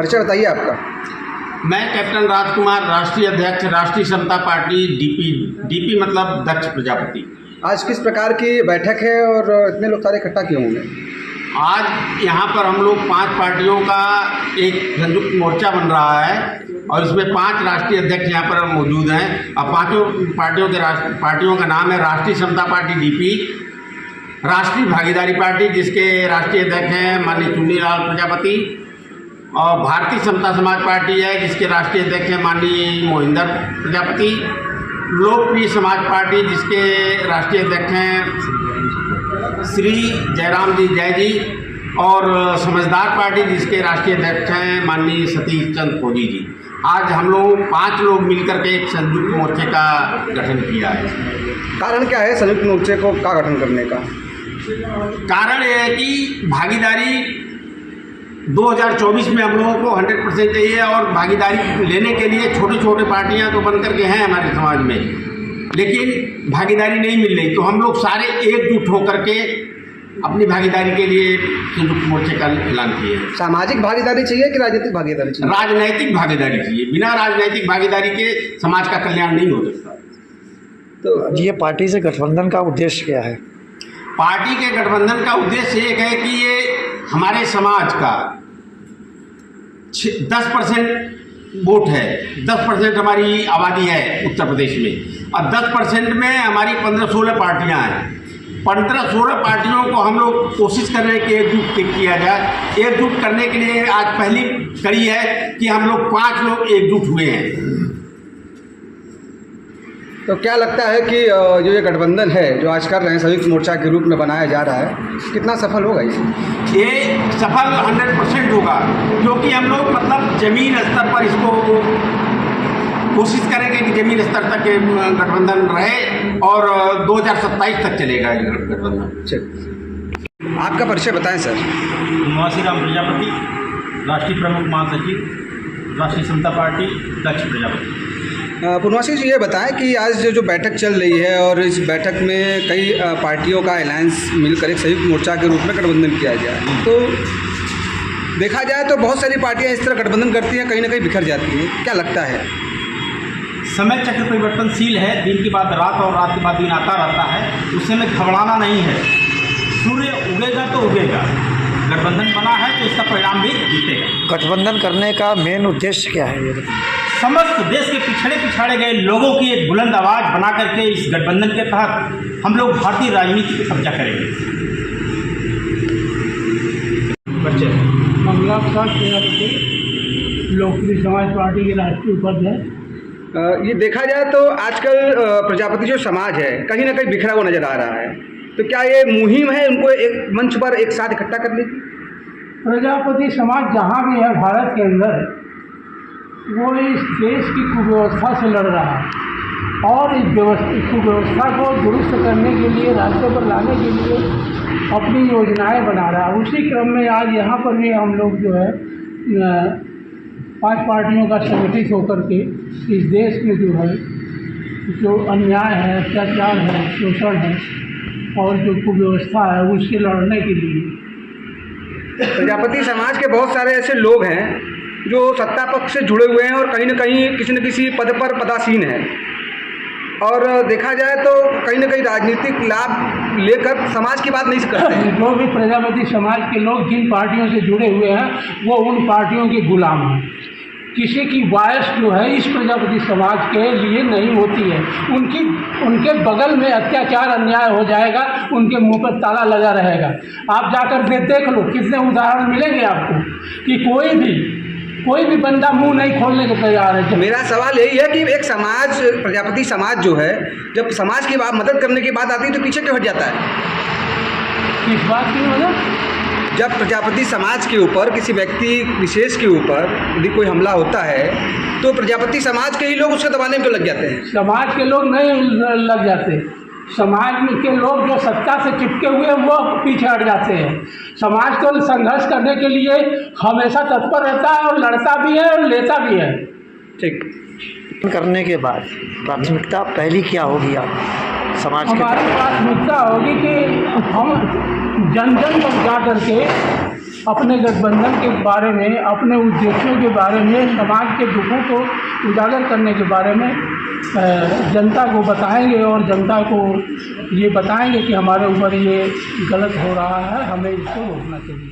परिचय बताइए आपका। मैं कैप्टन राजकुमार, राष्ट्रीय अध्यक्ष, राष्ट्रीय समता पार्टी, डीपी मतलब दक्ष प्रजापति। आज किस प्रकार की बैठक है और इतने लोग सारे इकट्ठा क्यों होंगे? आज यहाँ पर हम लोग 5 पार्टियों का एक संयुक्त मोर्चा बन रहा है और इसमें 5 राष्ट्रीय अध्यक्ष यहाँ पर मौजूद हैं। अब 5 पार्टियों का नाम है राष्ट्रीय समता पार्टी डीपी, राष्ट्रीय भागीदारी पार्टी जिसके राष्ट्रीय अध्यक्ष हैं माननीय चुन्नीलाल प्रजापति, और भारतीय समता समाज पार्टी है जिसके राष्ट्रीय अध्यक्ष हैं माननीय मोहिंदर प्रजापति, लोकप्रिय समाज पार्टी जिसके राष्ट्रीय अध्यक्ष हैं श्री जयराम जी जय जी, और समझदार पार्टी जिसके राष्ट्रीय अध्यक्ष हैं माननीय सतीश चंद्र फौजी जी। आज हम लोग 5 लोग मिलकर के एक संयुक्त मोर्चे का गठन किया है। कारण क्या है संयुक्त मोर्चे को का गठन करने का? कारण ये है कि भागीदारी 2024 में हम लोगों को 100% चाहिए और भागीदारी लेने के लिए छोटे छोटे पार्टियां तो बन करके हैं हमारे समाज में, लेकिन भागीदारी नहीं मिल रही। तो हम लोग सारे एकजुट होकर के अपनी भागीदारी के लिए संयुक्त मोर्चे का ऐलान किए हैं। सामाजिक भागीदारी चाहिए कि राजनीतिक भागीदारी चाहिए? राजनैतिक भागीदारी चाहिए। बिना राजनैतिक भागीदारी के समाज का कल्याण नहीं हो सकता। तो ये पार्टी से गठबंधन का उद्देश्य क्या है? पार्टी के गठबंधन का उद्देश्य एक है कि ये हमारे समाज का 10% वोट है, 10% हमारी आबादी है उत्तर प्रदेश में, और 10% में हमारी 15-16 पार्टियां हैं। 15-16 पार्टियों को हम लोग कोशिश कर रहे हैं कि एकजुट किया जाए। एकजुट करने के लिए आज पहली कड़ी है कि हम लोग 5 लोग एकजुट हुए हैं। तो क्या लगता है कि जो ये गठबंधन है जो आज कर रहे हैं संयुक्त मोर्चा के रूप में बनाया जा रहा है, कितना सफल होगा इसे? ये सफल 100% होगा, क्योंकि हम लोग मतलब ज़मीन स्तर पर इसको कोशिश करेंगे कि ज़मीन स्तर तक गठबंधन रहे और 2027 तक चलेगा ये गठबंधन। ठीक, आपका परिचय बताएं सर। निवासीराम प्रजापति, राष्ट्रीय प्रमुख महासचिव, राष्ट्रीय समता पार्टी, दक्ष प्रजापति। पूर्णवासी जी, ये बताएं कि आज जो बैठक चल रही है और इस बैठक में कई पार्टियों का अलायंस मिलकर एक संयुक्त मोर्चा के रूप में गठबंधन किया गया है, तो देखा जाए तो बहुत सारी पार्टियां इस तरह गठबंधन करती हैं, कहीं ना कहीं बिखर जाती हैं। क्या लगता है? समय चक्र परिवर्तनशील है, दिन के बाद रात और रात के बाद दिन आता रहता है, उससे में घबराना नहीं है। सूर्य उगेगा तो उगेगा, गठबंधन बना है तो इसका परिणाम भी दिखेगा। गठबंधन करने का मेन उद्देश्य क्या है? ये समस्त देश के पिछड़े गए लोगों की एक बुलंद आवाज़ बना करके इस गठबंधन के तहत हम लोग भारतीय राजनीति पे कब्जा करेंगे। मंगला प्रसाद प्रजापति, लोकप्रिय समाज पार्टी के राष्ट्रीय उपाध्यक्ष। ये देखा जाए तो आजकल प्रजापति जो समाज है कहीं ना कहीं बिखरा हुआ नजर आ रहा है, तो क्या ये मुहिम है उनको एक मंच पर एक साथ इकट्ठा करने की? प्रजापति समाज जहाँ भी है भारत के अंदर, वो इस देश की कुव्यवस्था से लड़ रहा है और इस कुव्यवस्था को दुरुस्त करने के लिए, रास्ते पर लाने के लिए अपनी योजनाएं बना रहा है। उसी क्रम में आज यहाँ पर भी हम लोग जो है 5 पार्टियों का संगठित होकर के इस देश में जो है जो अन्याय है, अत्याचार है, शोषण है और जो कुव्यवस्था है उससे लड़ने के लिए। प्रजापति समाज के बहुत सारे ऐसे लोग हैं जो सत्ता पक्ष से जुड़े हुए हैं और कहीं न कहीं किसी न किसी पद पर पदासीन हैं, और देखा जाए तो कहीं न कहीं राजनीतिक लाभ लेकर समाज की बात नहीं करते हैं। जो भी प्रजापति समाज के लोग जिन पार्टियों से जुड़े हुए हैं वो उन पार्टियों के गुलाम हैं। किसी की वायस जो है इस प्रजापति समाज के लिए नहीं होती है। उनके बगल में अत्याचार अन्याय हो जाएगा, उनके मुंह पर ताला लगा रहेगा। आप जाकर देख लो, कितने उदाहरण मिलेंगे आपको कि कोई भी बंदा मुंह नहीं खोलने को तैयार है। मेरा सवाल यही है कि एक समाज, प्रजापति समाज जो है, जब समाज की बात मदद करने की बात आती है तो पीछे क्यों हट जाता है? किस बात की मदद? जब प्रजापति समाज के ऊपर, किसी व्यक्ति विशेष के ऊपर यदि कोई हमला होता है तो प्रजापति समाज के ही लोग उसको दबाने में लग जाते हैं। समाज के लोग नहीं लग जाते, समाज में के लोग जो सत्ता से चिपके हुए हैं वो पीछे हट जाते हैं। समाज तो संघर्ष करने के लिए हमेशा तत्पर रहता है और लड़ता भी है और लेता भी है। ठीक, करने के बाद प्राथमिकता पहली क्या होगी आप समाज के? हमारी प्राथमिकता होगी कि हम जन जन तक जा करके अपने गठबंधन के बारे में, अपने उद्देश्यों के बारे में, समाज के दुखों को उजागर करने के बारे में जनता को बताएंगे और जनता को ये बताएंगे कि हमारे ऊपर ये गलत हो रहा है, हमें इसको रोकना चाहिए।